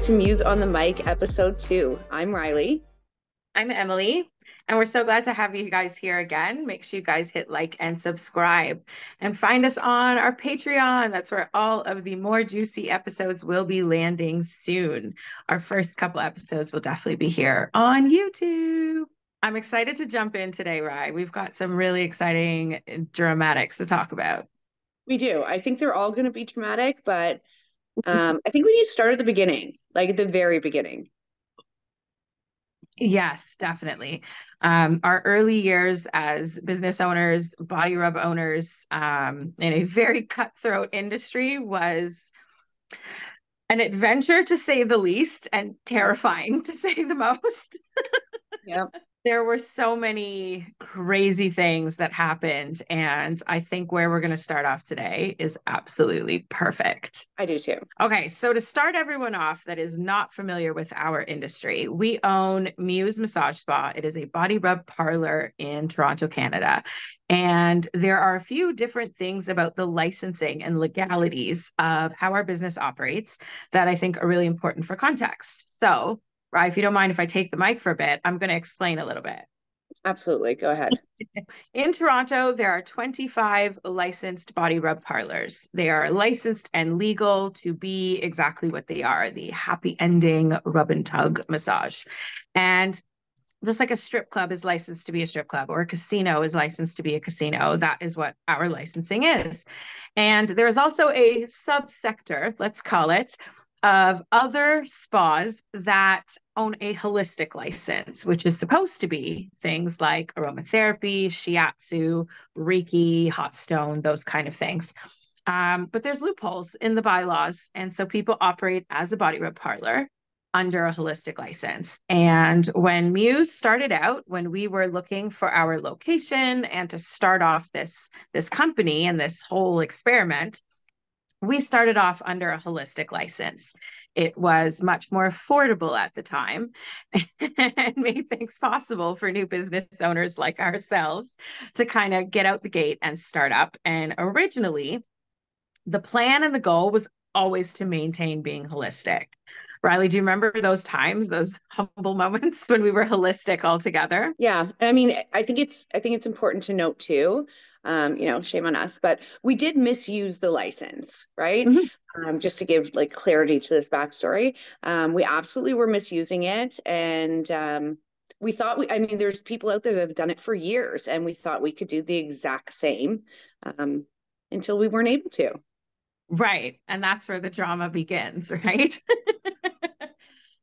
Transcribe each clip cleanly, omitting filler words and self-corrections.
guys, to Muse on the Mic, episode 2. I'm Riley. I'm Emily, and we're so glad to have you guys here again. Make sure you guys hit like and subscribe and find us on our Patreon. That's where all of the more juicy episodes will be landing soon. Our first couple episodes will definitely be here on YouTube. I'm excited to jump in today, Rye. We've got some really exciting dramatics to talk about. We do. I think they're all going to be dramatic, but I think we need to start at the beginning, like at the very beginning. Yes, definitely. Our early years as business owners, body rub owners, in a very cutthroat industry was an adventure to say the least and terrifying to say the most. Yeah, There were so many crazy things that happened, and I think where we're going to start off today is absolutely perfect. I do too. Okay, so to start everyone off that is not familiar with our industry, we own Muse Massage Spa. It is a body rub parlor in Toronto, Canada. And there are a few different things about the licensing and legalities of how our business operates that I think are really important for context. So, Rye, if you don't mind if I take the mic for a bit, I'm going to explain a little bit. Absolutely. Go ahead. In Toronto, there are 25 licensed body rub parlors. They are licensed and legal to be exactly what they are, the happy ending rub and tug massage. And just like a strip club is licensed to be a strip club or a casino is licensed to be a casino, that is what our licensing is. And there is also a subsector, let's call it, of other spas that own a holistic license, which is supposed to be things like aromatherapy, shiatsu, Reiki, hot stone, those kind of things. But there's loopholes in the bylaws. And so people operate as a body rub parlor under a holistic license. And when Muse started out, when we were looking for our location and to start off this company and this whole experiment, we started off under a holistic license. It was much more affordable at the time and made things possible for new business owners like ourselves to kind of get out the gate and start up. And originally, the plan and the goal was always to maintain being holistic. Riley, do you remember those times, those humble moments when we were holistic all together? Yeah. I mean, I think it's important to note too, shame on us, but we did misuse the license, right? Mhm. Just to give like clarity to this backstory. We absolutely were misusing it. And we thought I mean, there's people out there that have done it for years, and we thought we could do the exact same um, until we weren't able to. Right. And that's where the drama begins, right?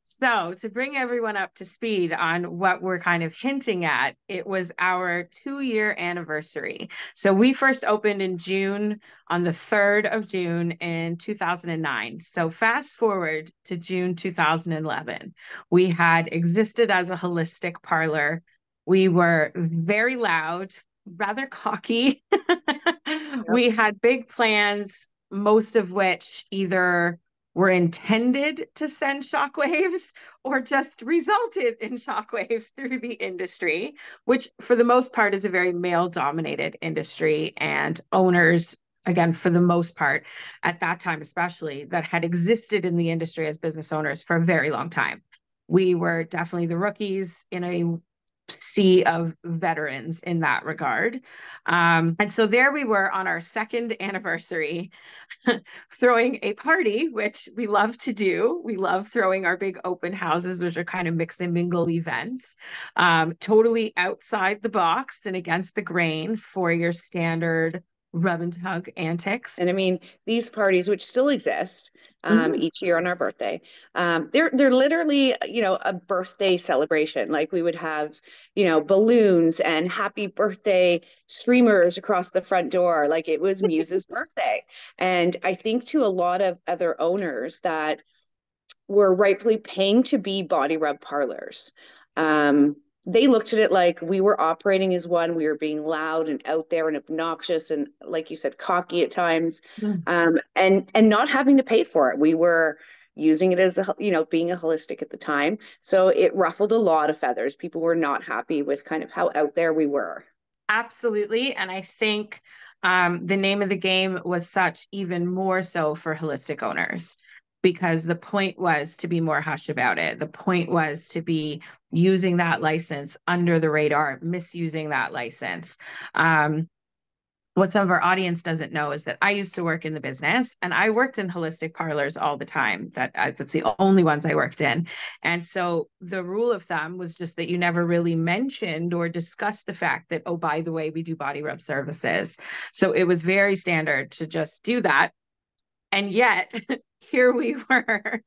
So, to bring everyone up to speed on what we're kind of hinting at, it was our 2-year anniversary. So, we first opened in June, on the 3rd of June in 2009. So, fast forward to June 2011, we had existed as a holistic parlor. We were very loud, rather cocky. Yep. We had big plans, most of which either were intended to send shockwaves or just resulted in shockwaves through the industry, which for the most part is a very male dominated industry. And owners, again, for the most part, at that time especially, that had existed in the industry as business owners for a very long time. We were definitely the rookies in a sea of veterans in that regard. And so there we were on our second anniversary throwing a party, which we love to do. We love throwing our big open houses, which are kind of mix and mingle events, totally outside the box and against the grain for your standard rub and tug antics. And I mean, these parties, which still exist Mhm. each year on our birthday, they're literally, a birthday celebration. Like we would have, balloons and happy birthday streamers across the front door. Like it was Muse's birthday. And I think to a lot of other owners that were rightfully paying to be body rub parlors. Um, they looked at it like we were operating as one. We were being loud and out there and obnoxious and, like you said, cocky at times, and not having to pay for it. We were using it as being a holistic at the time. So it ruffled a lot of feathers. People were not happy with kind of how out there we were. Absolutely. And I think the name of the game was such even more so for holistic owners because the point was to be more hush about it. The point was to be using that license under the radar, misusing that license. What some of our audience doesn't know is that I used to work in the business, and I worked in holistic parlors all the time. That's the only ones I worked in. And so the rule of thumb was just that you never really mentioned or discussed the fact that, oh, by the way, we do body rub services. So it was very standard to just do that. And yet here we were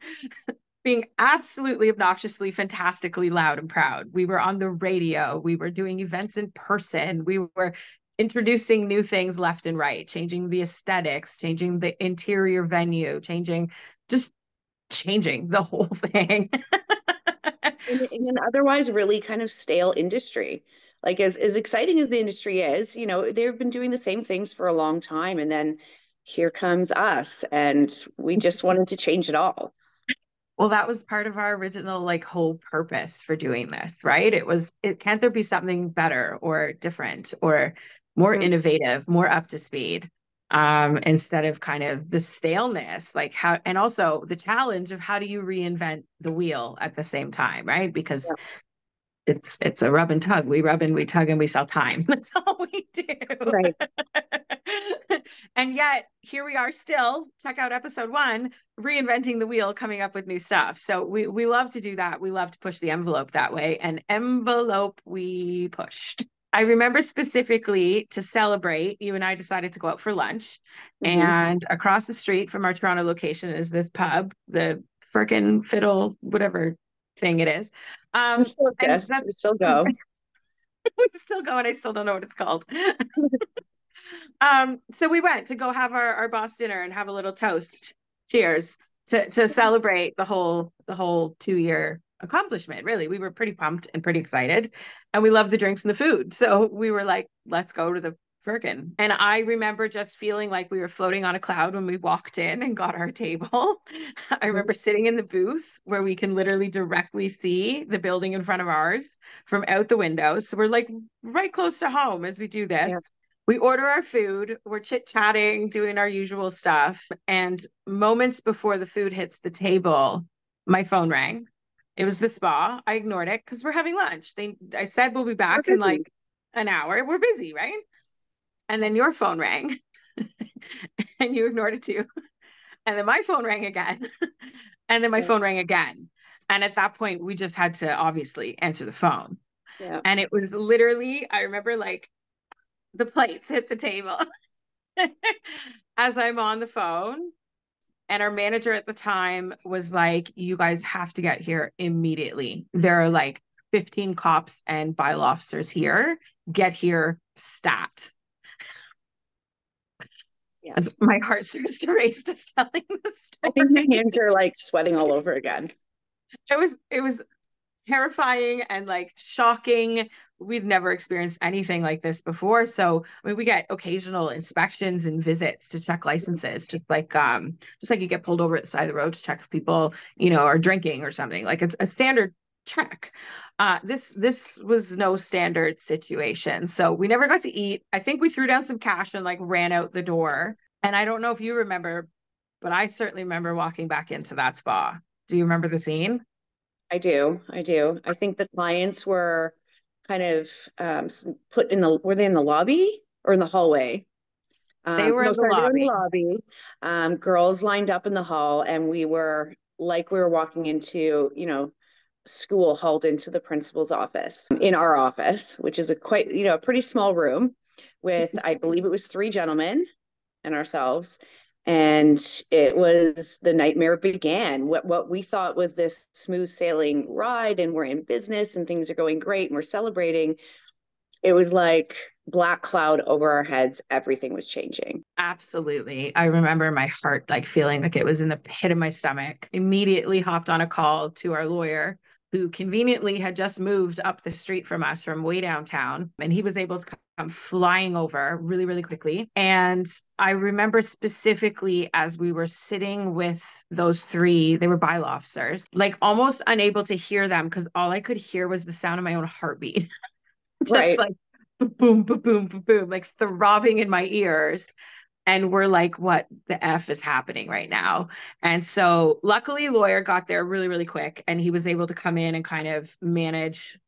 being absolutely obnoxiously, fantastically loud and proud. We were on the radio. We were doing events in person. We were introducing new things left and right, changing the aesthetics, changing the interior venue, just changing the whole thing. In an otherwise really kind of stale industry. Like as exciting as the industry is, you know, they've been doing the same things for a long time. And then here comes us, and we just wanted to change it all. Well, that was part of our original like whole purpose for doing this, right? Can't there be something better or different or more Mhm. innovative, more up to speed, instead of kind of the staleness, like how, and also the challenge of how do you reinvent the wheel at the same time, right? Because Yeah. it's a rub and tug. We rub and we tug and we sell time. That's all we do. Right. And yet here we are still, check out episode 1, reinventing the wheel, coming up with new stuff. So we love to do that. We love to push the envelope that way. And envelope we pushed. I remember specifically to celebrate, you and I decided to go out for lunch. Hmm. And across the street from our Toronto location is this pub, the Firkin Fiddle, whatever thing it is. We still And exist. We that's still go. we still go, and I still don't know what it's called. So we went to go have our boss dinner and have a little toast. Cheers to celebrate the whole 2-year accomplishment. Really, we were pretty pumped and pretty excited, and we loved the drinks and the food. So we were like, let's go to the Firkin. And I remember just feeling like we were floating on a cloud when we walked in and got our table. I remember sitting in the booth where we can literally directly see the building in front of ours from out the window. So we're like right close to home as we do this. Yeah. We order our food, we're chit-chatting, doing our usual stuff. And moments before the food hits the table, my phone rang. It was the spa. I ignored it because we're having lunch. I said we'll be We're back in busy. like an hour. We're busy, right? And then your phone rang and you ignored it too. And then my phone rang again. And then my Yeah. phone rang again. And at that point, we just had to obviously answer the phone. Yeah. And it was literally, I remember like the plates hit the table as I'm on the phone. And our manager at the time was like, you guys have to get here immediately. There are like 15 cops and bylaw officers here. Get here stat. Yeah. As my heart starts to race to telling the I think my story. hands are like sweating all over again. It was terrifying and like shocking. We'd never experienced anything like this before. So I mean, we get occasional inspections and visits to check licenses, just like you get pulled over at the side of the road to check if people, are drinking or something. Like it's a standard check. This was no standard situation. So we never got to eat. I think we threw down some cash and like ran out the door. And I don't know if you remember, but I certainly remember walking back into that spa. Do you remember the scene? I do. I do. I think the clients were kind of put in were they in the lobby or in the hallway? They were No, in the sorry, they were in the lobby. lobby. Girls lined up in the hall, and we were walking into, school, hauled into the principal's office, in our office, which is a quite, a pretty small room with, I believe it was 3 gentlemen and ourselves. And it was the nightmare began. What we thought was this smooth sailing ride, and we're in business and things are going great and we're celebrating. It was like black cloud over our heads. Everything was changing. Absolutely. I remember my heart like feeling like it was in the pit of my stomach. Immediately hopped on a call to our lawyer, who conveniently had just moved up the street from us from way downtown. And he was able to come flying over really, really quickly. And I remember specifically as we were sitting with those 3, they were bylaw officers, like almost unable to hear them because all I could hear was the sound of my own heartbeat. Just Right. like boom, boom, boom, boom, boom, like throbbing in my ears. And we're like, what the F is happening right now? And so luckily lawyer got there really, really quick, and he was able to come in and kind of manage,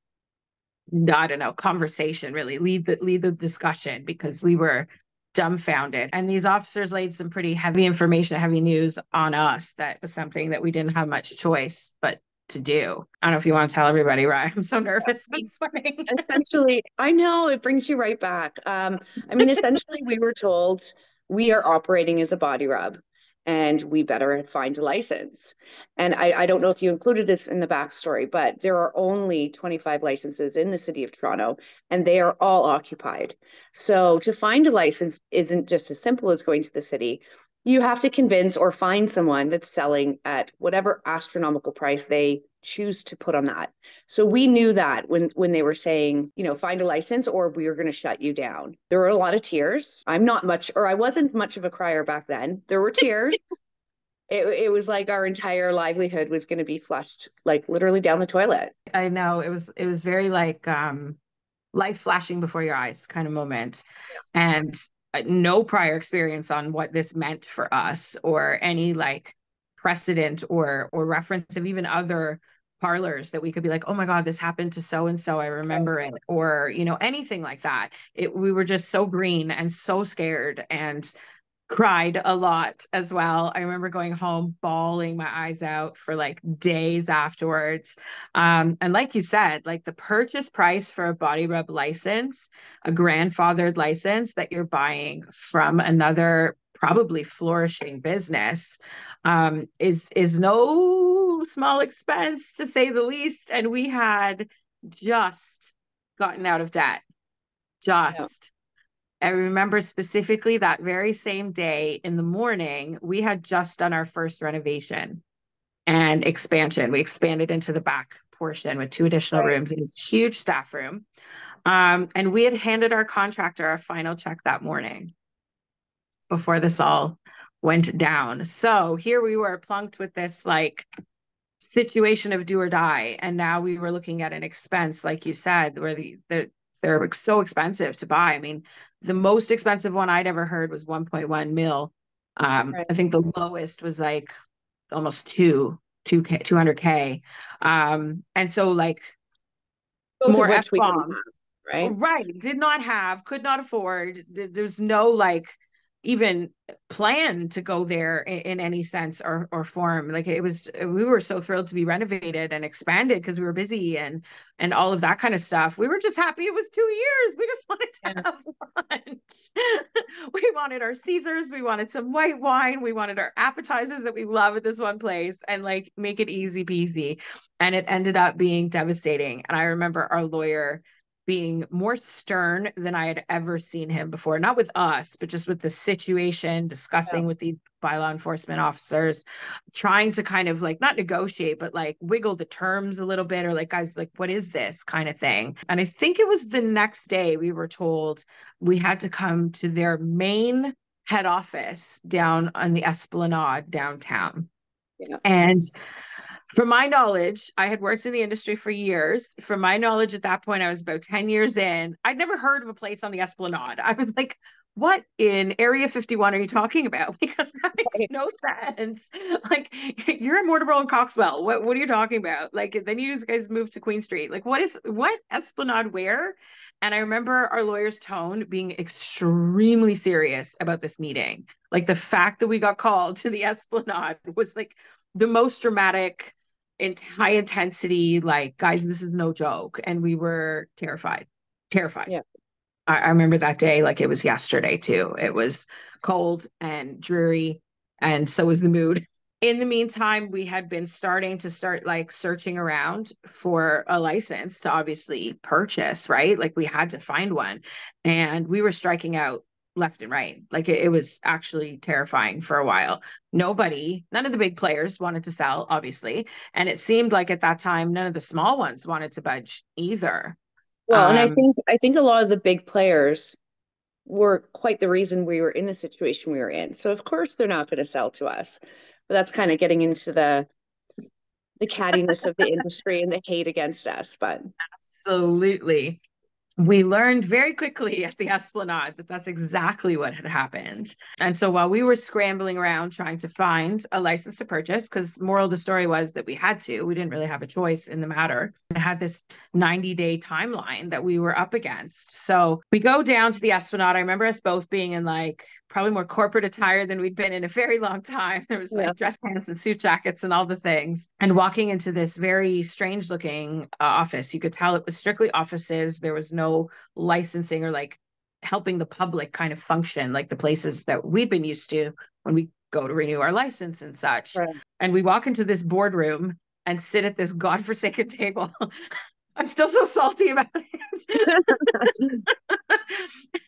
I don't know, conversation, really lead the discussion, because we were dumbfounded. And these officers laid some pretty heavy information, heavy news on us. That was something that we didn't have much choice but to do. I don't know if you want to tell everybody, right? I'm so nervous. I'm sweating. Essentially, I know it brings you right back. I mean, essentially, we were told we are operating as a body rub and we better find a license. And I don't know if you included this in the backstory, but there are only 25 licenses in the city of Toronto and they are all occupied. So to find a license isn't just as simple as going to the city. You have to convince or find someone that's selling at whatever astronomical price they choose to put on that. So we knew that when they were saying, you know, find a license or we are going to shut you down. There were a lot of tears. I'm not much, or I wasn't much of a crier back then. There were tears. It was like our entire livelihood was going to be flushed, like literally down the toilet. I know it was very like life flashing before your eyes kind of moment. And no prior experience on what this meant for us, or any like precedent or reference of even other parlors that we could be like, oh my God, this happened to so and so, I remember it, or anything like that. We were just so green and so scared, and cried a lot as well. I remember going home bawling my eyes out for like days afterwards. And like you said, like the purchase price for a body rub license, a grandfathered license that you're buying from another probably flourishing business, is no small expense, to say the least. And we had just gotten out of debt. Yeah. Just. I remember specifically that very same day in the morning, we had just done our first renovation and expansion. We expanded into the back portion with 2 additional Right. rooms and a huge staff room. And we had handed our contractor our final check that morning before this all went down. So here we were plunked with this like situation of do or die. And now we were looking at an expense, like you said, where they're so expensive to buy. I mean, the most expensive one I'd ever heard was 1.1 mil. Right. I think the lowest was like almost 200K. And so like Both of more which we didn't F-bombs. have, right? Right. Did not have, could not afford. There's no like even plan to go there in any sense or form. Like it was, we were so thrilled to be renovated and expanded because we were busy and all of that kind of stuff. We were just happy it was 2 years. We just wanted to Yeah. have lunch. We wanted our Caesars. We wanted some white wine. We wanted our appetizers that we love at this one place, and like make it easy peasy. And it ended up being devastating. And I remember our lawyer being more stern than I had ever seen him before, not with us, but just with the situation, Yeah. discussing with these bylaw enforcement officers, trying to kind of like not negotiate, but like wiggle the terms a little bit, or like, guys, like, what is this kind of thing? And I think it was the next day we were told we had to come to their main head office down on the Esplanade downtown. Yeah. And from my knowledge, I had worked in the industry for years. From my knowledge at that point, I was about 10 years in. I'd never heard of a place on the Esplanade. I was like, what in Area 51 are you talking about? Because that makes Right. no sense. Like, you're in Mortimer and Coxwell. What are you talking about? Like, then you guys moved to Queen Street. Like, what Esplanade where? And I remember our lawyer's tone being extremely serious about this meeting. Like, the fact that we got called to the Esplanade was like the most dramatic, in high intensity, like, guys, this is no joke. And we were terrified, terrified. Yeah. I remember that day like it was yesterday too. It was cold and dreary, and so was the mood. In the meantime, we had been start like searching around for a license to obviously purchase, right? Like we had to find one, and we were striking out left and right. Like it was actually terrifying for a while. None of the big players wanted to sell, obviously. And it seemed like at that time, none of the small ones wanted to budge either. Well, and Um, I think a lot of the big players were quite the reason we were in the situation we were in. So of course they're not going to sell to us. But that's kind of getting into the cattiness of the industry and the hate against us. But Absolutely. we learned very quickly at the Esplanade that that's exactly what had happened. And so while we were scrambling around trying to find a license to purchase, because moral of the story was that we had to, we didn't really have a choice in the matter. I had this 90-day timeline that we were up against. So we go down to the Esplanade. I remember us both being in like probably more corporate attire than we'd been in a very long time. There was Yeah. like dress pants and suit jackets and all the things. And walking into this very strange looking office, you could tell it was strictly offices. There was no licensing or like helping the public kind of function like the places that we'd been used to when we go to renew our license and such. Right. And we walk into this boardroom and sit at this godforsaken table. I'm still so salty about it.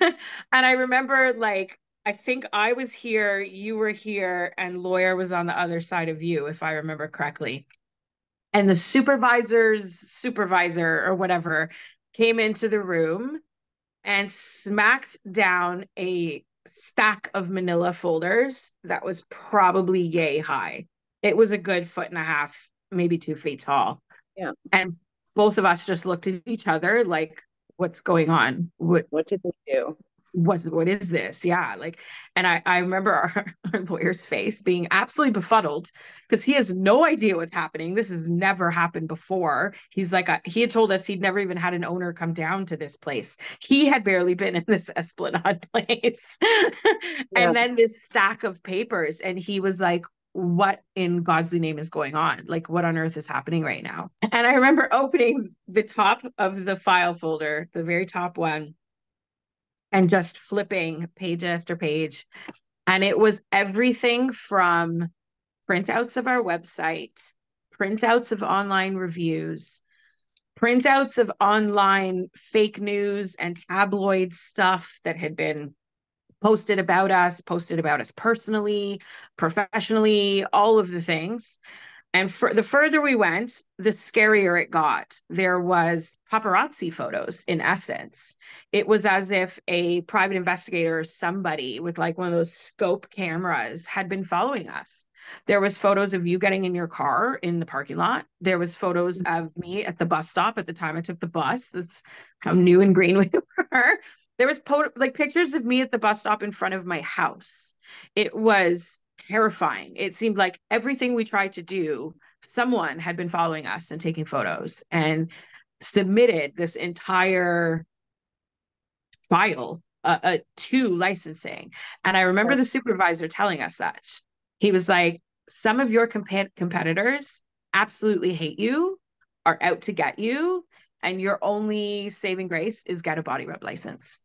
And I remember like I think I was here, you were here, and lawyer was on the other side of you, if I remember correctly. And the supervisor's supervisor or whatever came into the room and smacked down a stack of manila folders that was probably yay high. It was a good foot and a half, maybe 2 feet tall. Yeah. And both of us just looked at each other like, what's going on? What did we do? What is this? Yeah. Like, and I remember our lawyer's face being absolutely befuddled because he has no idea what's happening. This has never happened before. He's like, he had told us he'd never even had an owner come down to this place. He had barely been in this Esplanade place. Yeah. And then this stack of papers. And he was like, what in God's name is going on? Like, what on earth is happening right now? And I remember opening the top of the file folder, the very top one, and just flipping page after page. And it was everything from printouts of our website, printouts of online reviews, printouts of online fake news and tabloid stuff that had been posted about us personally, professionally, all of the things. And the further we went, the scarier it got. There was paparazzi photos, in essence. It was as if a private investigator or somebody with like one of those scope cameras had been following us. There was photos of you getting in your car in the parking lot. There was photos of me at the bus stop at the time I took the bus. That's how new and green we were. There was like pictures of me at the bus stop in front of my house. It was terrifying. It seemed like everything we tried to do, someone had been following us and taking photos and submitted this entire file to licensing. And I remember the supervisor telling us such. He was like, some of your competitors absolutely hate you, are out to get you, and your only saving grace is get a body rub license.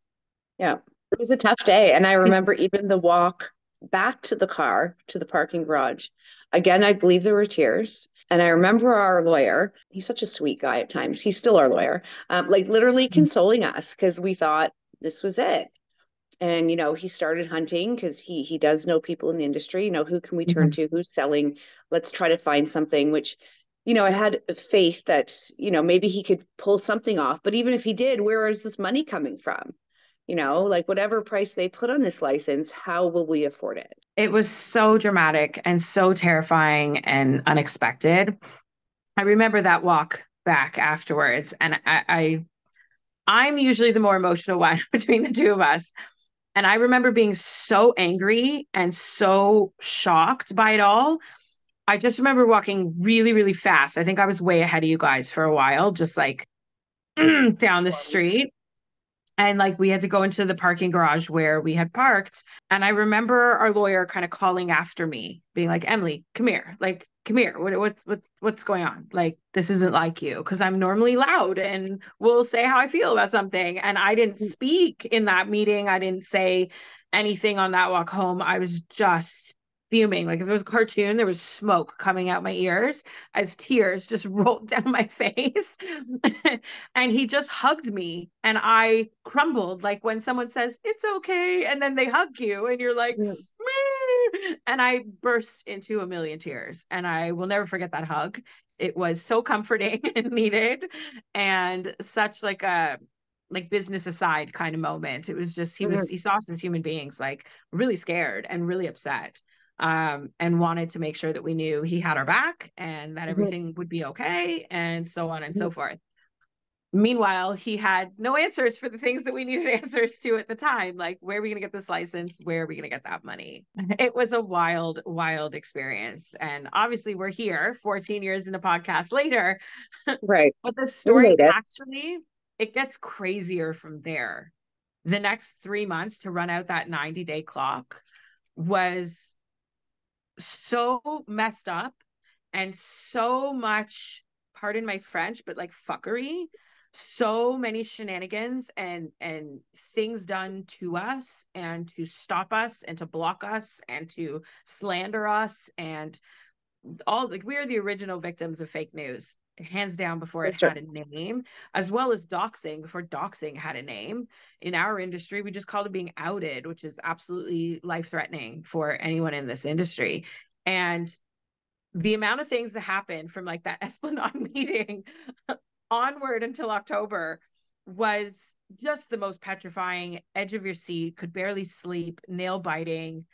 Yeah. It was a tough day. And I remember even the walk back to the car, to the parking garage. Again, I believe there were tears. And I remember our lawyer, he's such a sweet guy at times. He's still our lawyer, like literally consoling us because we thought this was it. And, he started hunting because he does know people in the industry. Who can we turn to? Who's selling? Let's try to find something, which, I had faith that, maybe he could pull something off. But even if he did, where is this money coming from? Like whatever price they put on this license, how will we afford it? It was so dramatic and so terrifying and unexpected. I remember that walk back afterwards, and I'm usually the more emotional one between the two of us. And I remember being so angry and so shocked by it all. I just remember walking really, really fast. I think I was way ahead of you guys for a while, just like down the street. And like we had to go into the parking garage where we had parked. And I remember our lawyer kind of calling after me, being like, Emily, come here. Like, come here. What's going on? Like, this isn't like you. Cause I'm normally loud and will say how I feel about something. And I didn't speak in that meeting. I didn't say anything on that walk home. I was just fuming. Like if it was a cartoon, there was smoke coming out my ears as tears just rolled down my face. And he just hugged me and I crumbled like when someone says it's okay and then they hug you and you're like, Yeah. and I burst into a million tears and I will never forget that hug. It was so comforting and needed and such like a business aside kind of moment. It was just he saw us as human beings like really scared and really upset, and wanted to make sure that we knew he had our back and that everything would be okay and so on and so forth. Meanwhile, he had no answers for the things that we needed answers to at the time. Like, where are we going to get this license? Where are we going to get that money? It was a wild, wild experience. And obviously, we're here 14 years in a podcast later. Right. But the We story made it. actually, it gets crazier from there. The next 3 months to run out that 90-day clock was so messed up and so much, pardon my French, but like fuckery, so many shenanigans and things done to us and to stop us and to block us and to slander us, and all, like, we are the original victims of fake news, hands down, before For it sure. had a name, as well as doxing before doxing had a name. In our industry, we just called it being outed, which is absolutely life threatening for anyone in this industry. And the amount of things that happened from like that Esplanade meeting onward until October was just the most petrifying, edge of your seat, could barely sleep, nail biting,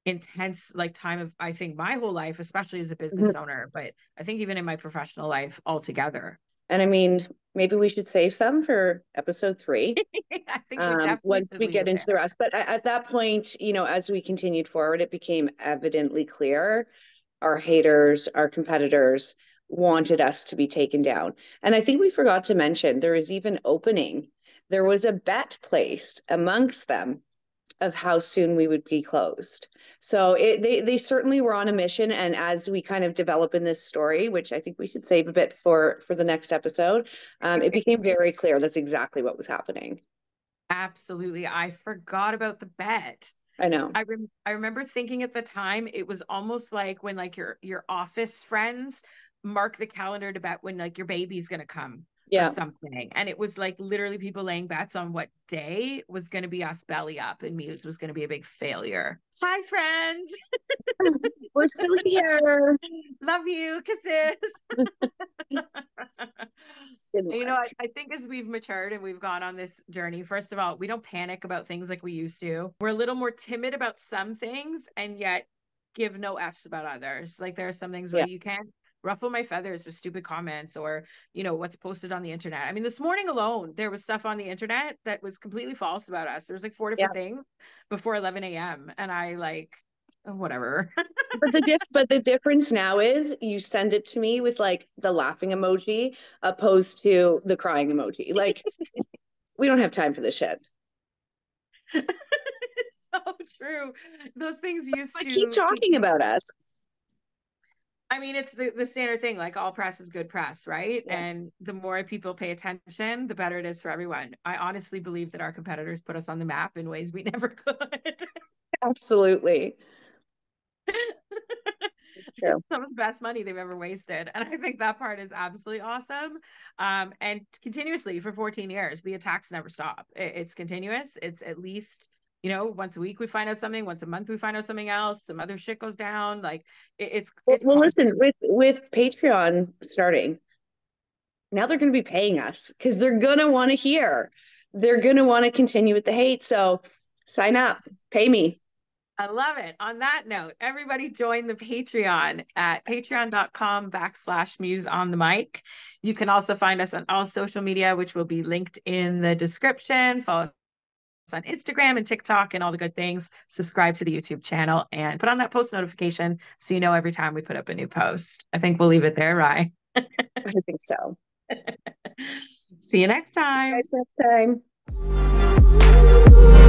intense like time of, I think, my whole life, especially as a business Mhm. owner, but I think even in my professional life altogether. And I mean, maybe we should save some for episode 3. I think we definitely Once should we leave get it into the there. rest. But at that point, as we continued forward, it became evidently clear our haters, our competitors wanted us to be taken down. And I think we forgot to mention there was even opening. There was a bet placed amongst them of how soon we would be closed. So they certainly were on a mission. And as we kind of develop in this story, which I think we should save a bit for the next episode, it became very clear that's exactly what was happening. Absolutely. I forgot about the bet. I know. I remember thinking at the time it was almost like when like your office friends mark the calendar to bet when like your baby's gonna come or Yeah. something. And it was like literally people laying bets on what day was gonna be us belly up and Muse was gonna be a big failure. Hi friends. We're still here. Love you. Kisses. Didn't You know, work. I think as we've matured and we've gone on this journey, first of all, we don't panic about things like we used to. We're a little more timid about some things and yet give no F's about others. Like there are some things where Yeah. you can't ruffle my feathers with stupid comments or, what's posted on the internet. I mean, this morning alone, there was stuff on the internet that was completely false about us. There was like 4 different Yeah. things before 11 a.m. And I like, whatever. But the difference now is you send it to me with like the laughing emoji opposed to the crying emoji. Like we don't have time for this shit. So true. Those things used But keep to talking be, about us. I mean, it's the standard thing, like all press is good press, right? Yeah. And the more people pay attention, the better it is for everyone. I honestly believe that our competitors put us on the map in ways we never could. Absolutely. It's It's true. some of the best money they've ever wasted. And I think that part is absolutely awesome. And continuously for 14 years, the attacks never stop. It's continuous. It's at least, once a week we find out something, once a month we find out something else, some other shit goes down. Like it's Well, listen, constant. with Patreon starting, now they're going to be paying us because they're going to want to hear. They're going to want to continue with the hate. So sign up, pay me. I love it. On that note, everybody join the Patreon at patreon.com/muse on the mic. You can also find us on all social media, which will be linked in the description. Follow us on Instagram and TikTok and all the good things. Subscribe to the YouTube channel and put on that post notification so you know every time we put up a new post. I think we'll leave it there, Rye. I think so. See you next See you time. guys next time.